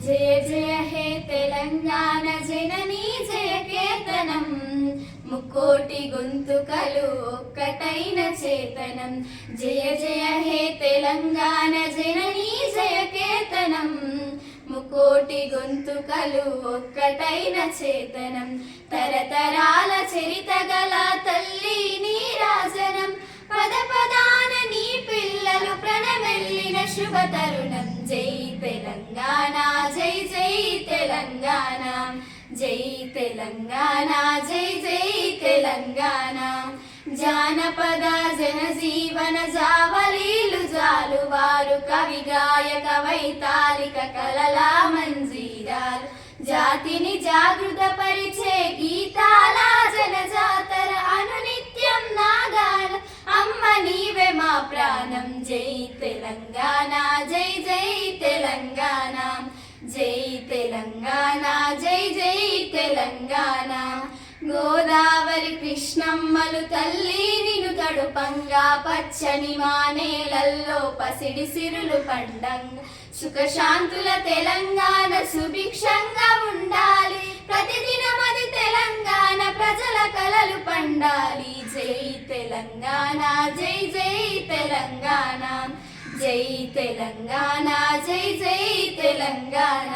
జయ జయ హే తెలంగాణ జననీ జయ కేతనం, ముకోటి గొంతుకలు ఒక్కటైన చేతనం. జయ జయ హే తెలంగాణ జననీ జయ కేతనం, ముకోటి గొంతుకలు ఒక్కటైన చేతనం. తరతరాల చరిత గల తల్లి నీరాజనం, పద పదాన నీ పిల్లలు ప్రణమెల్లిన శుభ తరుణం. జై తెలంగాణ జై జై తెలంగాణ, జై తెలంగాణ జై జై తెలంగాణ. జానపద జనజీవన జావలీలు జాలువారు, కవి గాయక వైతాళిక కలల మంజీరాలు, జాతిని జాగృత పరిచే గీతాల జనజాతర అనునిత్యం నాగాన. అమ్మ నీవే మా ప్రాణం. జై తెలంగాణ జై జై తెలంగాణ, జై తెలంగాణ జై జై తెలంగాణ. గోదావరి కృష్ణమ్మలు తల్లి నిను తడుపంగా, పచ్చని మానేలల్లో పసిడి సిరులు పండంగా. సుఖశాంతుల తెలంగాణ సుభిక్షంగా ఉండాలి, ప్రతిదినమది తెలంగాణ ప్రజల కలలు పండాలి. జై తెలంగాణ జై జై తెలంగాణ, జై తెలంగాణ జై జై తెలంగాణ.